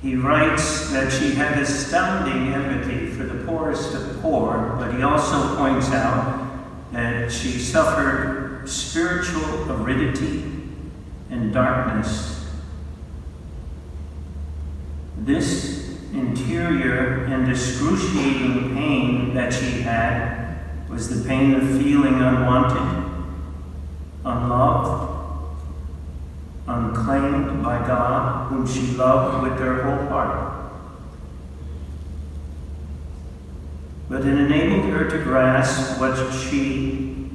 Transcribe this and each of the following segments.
He writes that she had astounding empathy for the poorest of poor, but he also points out that she suffered spiritual aridity and darkness. This interior and excruciating pain that she had was the pain of feeling unwanted, unloved, unclaimed by God, whom she loved with her whole heart. But it enabled her to grasp what she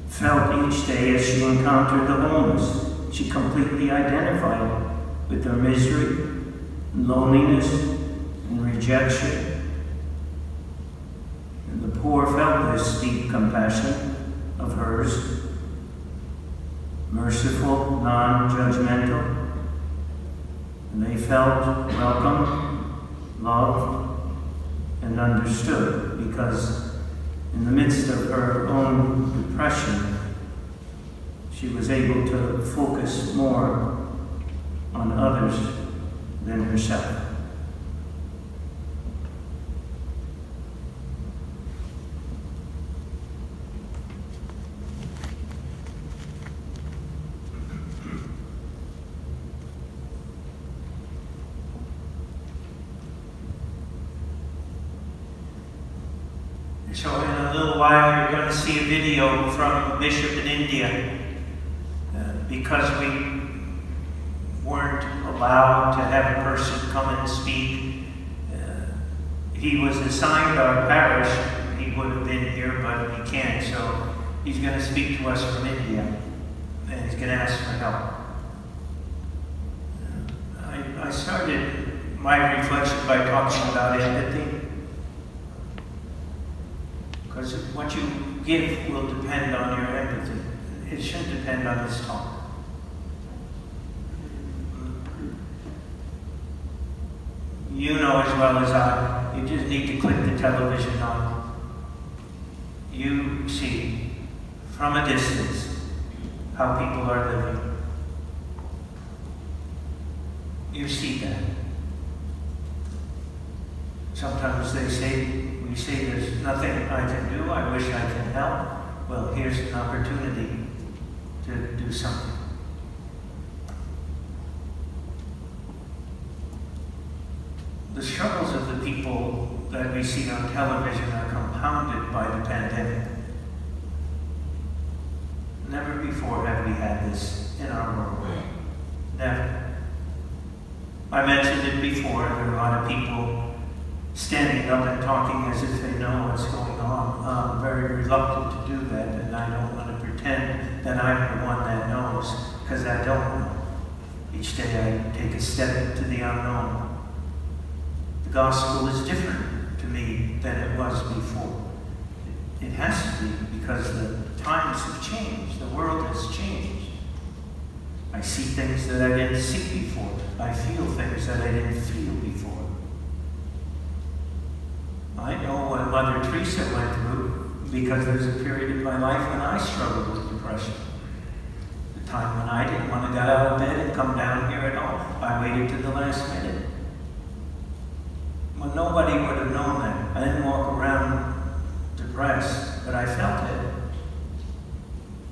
felt each day as she encountered the homeless. She completely identified with their misery, loneliness, and rejection. And the poor felt this deep compassion of hers, merciful, non-judgmental, and they felt welcome, loved, and understood, because in the midst of her own depression, she was able to focus more on others than herself. So in a little while you're going to see a video from a bishop in India because we weren't allowed to have a person come and speak. He was assigned our parish. He would have been here, but he can't. So he's going to speak to us from India, and he's going to ask for help. I started my reflection by talking about empathy. Because what you give will depend on your empathy. It shouldn't depend on this talk. You know as well as I, you just need to click the television on. You see, from a distance, how people are living. You see that. Sometimes we say there's nothing I can do, I wish I can help. Well, here's an opportunity to do something. The struggles of the people that we see on television are compounded by the pandemic. Never before have we had this in our world. Never. I mentioned it before, there are a lot of people standing up and talking as if they know what's going on. I'm very reluctant to do that, and I don't want to pretend that I'm the one that knows, because I don't know. Each day I take a step into the unknown. The gospel is different to me than it was before. It has to be, because the times have changed. The world has changed. I see things that I didn't see before. I feel things that I didn't feel before. I know what Mother Teresa went through because there's a period in my life when I struggled with depression. The time when I didn't want to get out of bed and come down here at all. I waited to the last minute. When nobody would have known that. I didn't walk around depressed, but I felt it.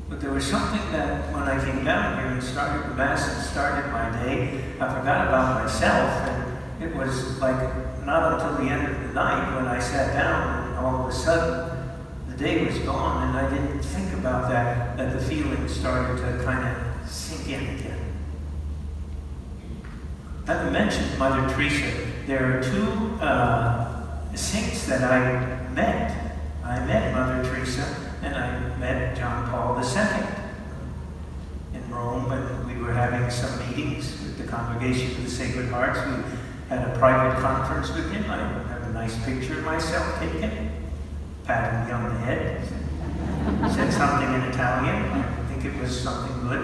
But there was something that when I came down here and started the Mass and started my day, I forgot about myself, and it was like not until the end of the night when I sat down and all of a sudden the day was gone and I didn't think about that the feelings started to kind of sink in again. Having mentioned Mother Teresa, there are two saints that I met. I met Mother Teresa and I met John Paul II in Rome, and we were having some meetings with the Congregation of the Sacred Hearts. We had a private conference with him. I have a nice picture of myself taken, patted me on the head, said something in Italian. I think it was something good.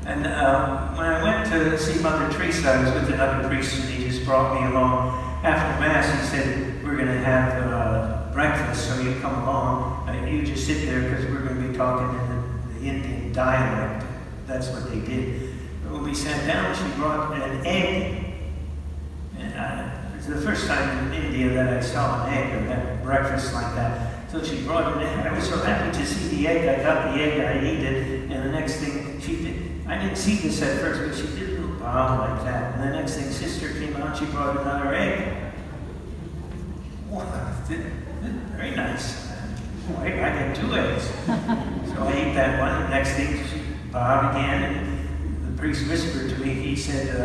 And when I went to see Mother Teresa, I was with another priest, and he just brought me along. After Mass, he said, we're going to have breakfast, so you come along. You just sit there because we're going to be talking in the Indian dialect. That's what they did. when we sat down, she brought an egg. And it was the first time in India that I saw an egg or had breakfast like that. So she brought an egg. I was so happy to see the egg. I got the egg, I ate it, and the next thing she did, I didn't see this at first, but she did a little bow like that. And the next thing, sister came out, she brought another egg. Wow, very nice. I get 2 eggs. So I ate that one, and the next thing she bowed again, and the priest whispered to me, he said,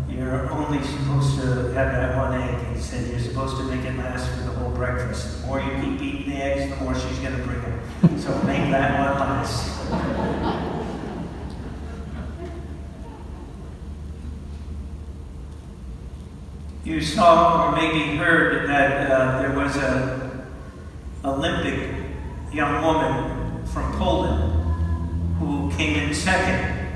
you're only supposed to have that one egg. He said, you're supposed to make it last for the whole breakfast. The more you keep eating the eggs, the more she's going to bring them. So make that one last. You saw or maybe heard that there was an Olympic young woman from Poland who came in second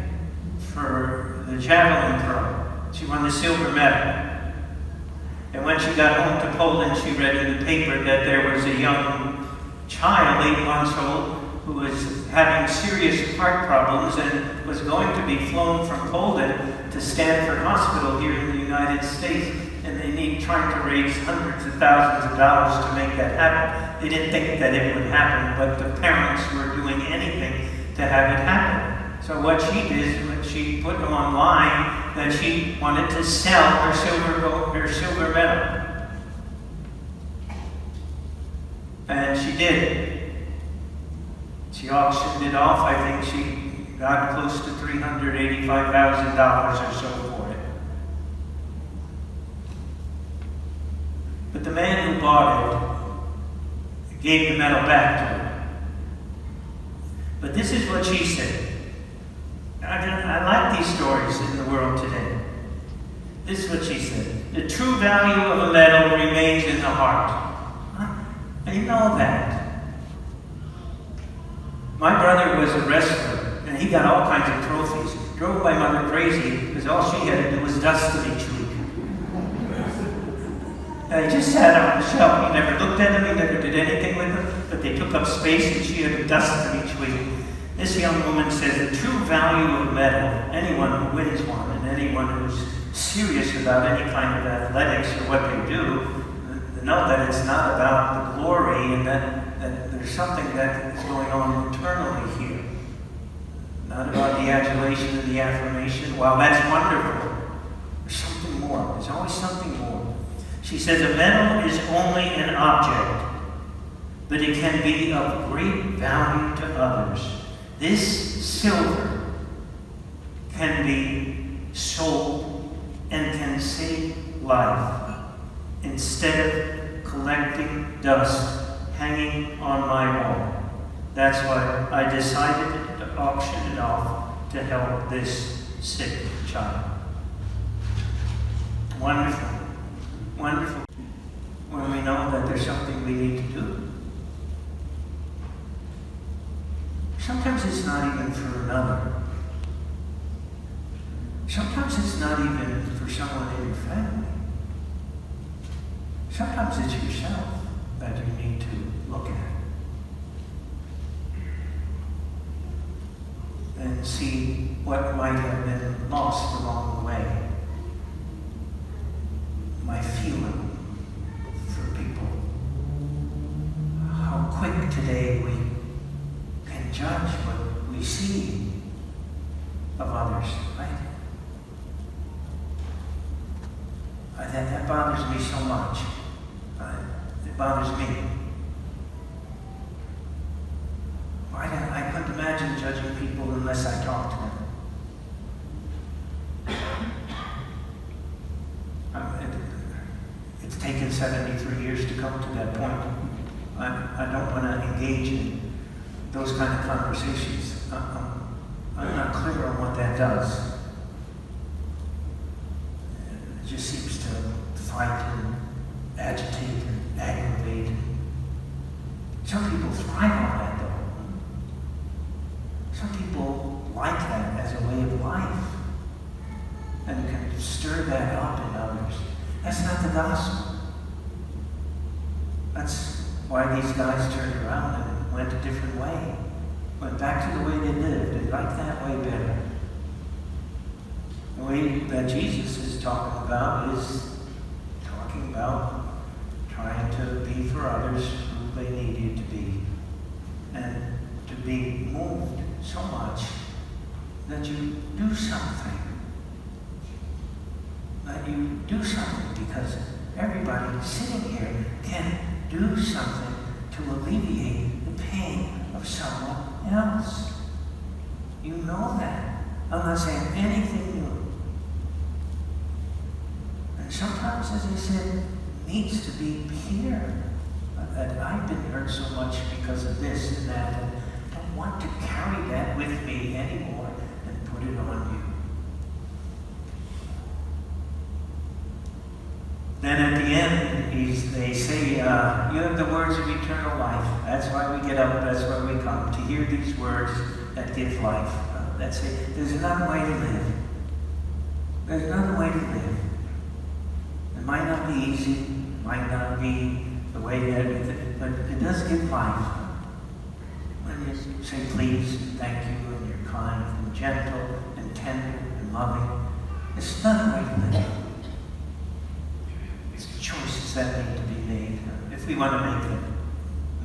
for the javelin throw. She won the silver medal. And when she got home to Poland, she read in the paper that there was a young child, 8 months old, who was having serious heart problems and was going to be flown from Poland to Stanford Hospital here in the United States. And they trying to raise hundreds of thousands of dollars to make that happen. They didn't think that it would happen, but the parents were doing anything to have it happen. So what she did was she put online that she wanted to sell her silver medal. And she did. She auctioned it off. I think she got close to $385,000 or so for it. But the man who bought it gave the medal back to her. But this is what she said. I like these stories in the world today. This is what she said. The true value of a medal remains in the heart. I know that. My brother was a wrestler, and he got all kinds of trophies. Drove my mother crazy because all she had to do was dust them each week. And he just sat on the shelf. He never looked at them, he never did anything with them, but they took up space and she had to dust them each week. This young woman says the true value of a medal, anyone who wins one and anyone who's serious about any kind of athletics or what they do, know that it's not about the glory and that there's something that is going on internally here. Not about the adulation and the affirmation. While that's wonderful, there's something more. There's always something more. She says a medal is only an object, but it can be of great value to others. This silver can be sold and can save life instead of collecting dust hanging on my wall. That's why I decided to auction it off to help this sick child. Wonderful. Wonderful. When we know that there's something we need to do. Sometimes it's not even for another. Sometimes it's not even for someone in your family. Sometimes it's yourself that you need to look at and see what might have been lost along the way. My feeling for people. How quick today we can judge what we see of others, right? That bothers me so much. It bothers me. I couldn't imagine judging people unless I talked to them. It's taken 73 years to come to that point. I don't want to engage in those kind of conversations. I'm not clear on what that does. It just seems to fight and agitate and aggravate. Some people thrive on that, though. Some people like that as a way of life and can stir that up in others. That's not the gospel. That's why these guys turned around and went a different way. Went back to the way they lived. They liked that way better. The way that Jesus is talking about is talking about trying to be for others who they need you to be. And to be moved so much that you do something. That you do something, because everybody sitting here can do something to alleviate the pain of someone else. You know that. I'm not saying anything new. And sometimes, as I said, it needs to be here. That I've been hurt so much because of this and that, and I don't want to carry that with me anymore and put it on you. Then at the end, they say, you have the words of eternal life. That's why we get up, that's why we come, to hear these words that give life. That's it. There's another way to live. There's another way to live. It might not be easy, it might not be the way that but it does give life. When you say please, thank you, and you're kind and gentle and tender and loving, it's another way to live. It's choices that need to be made, if we want to make them.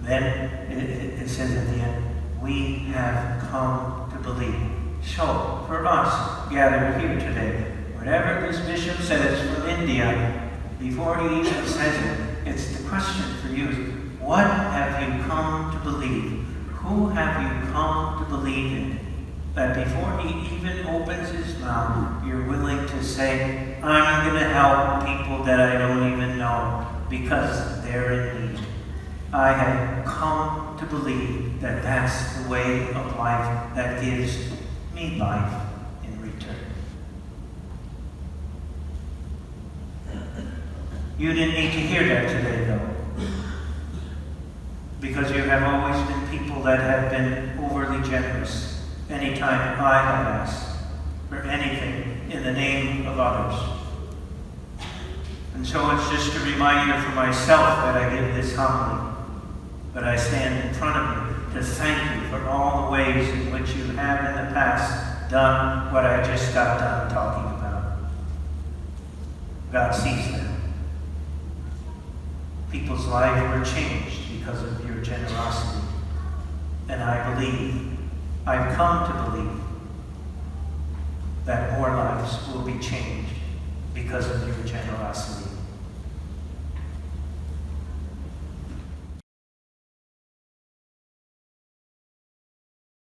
Then it says at the end, we have come to believe. So, for us, gathered here today, whatever this bishop says from India, before he even says it, it's the question for you. What have you come to believe? Who have you come to believe in? That before he even opens his mouth, you're willing to say, I'm going to help people that I don't even know because they're in need. I have come to believe that that's the way of life that gives me life in return. You didn't need to hear that today, though. Because you have always been people that have been overly generous anytime I have asked for anything in the name of others. And so it's just a reminder for myself that I give this homily, but I stand in front of you to thank you for all the ways in which you have in the past done what I just got done talking about. God sees them. People's lives were changed because of your generosity. And I believe, I've come to believe, that more lives will be changed because of your generosity.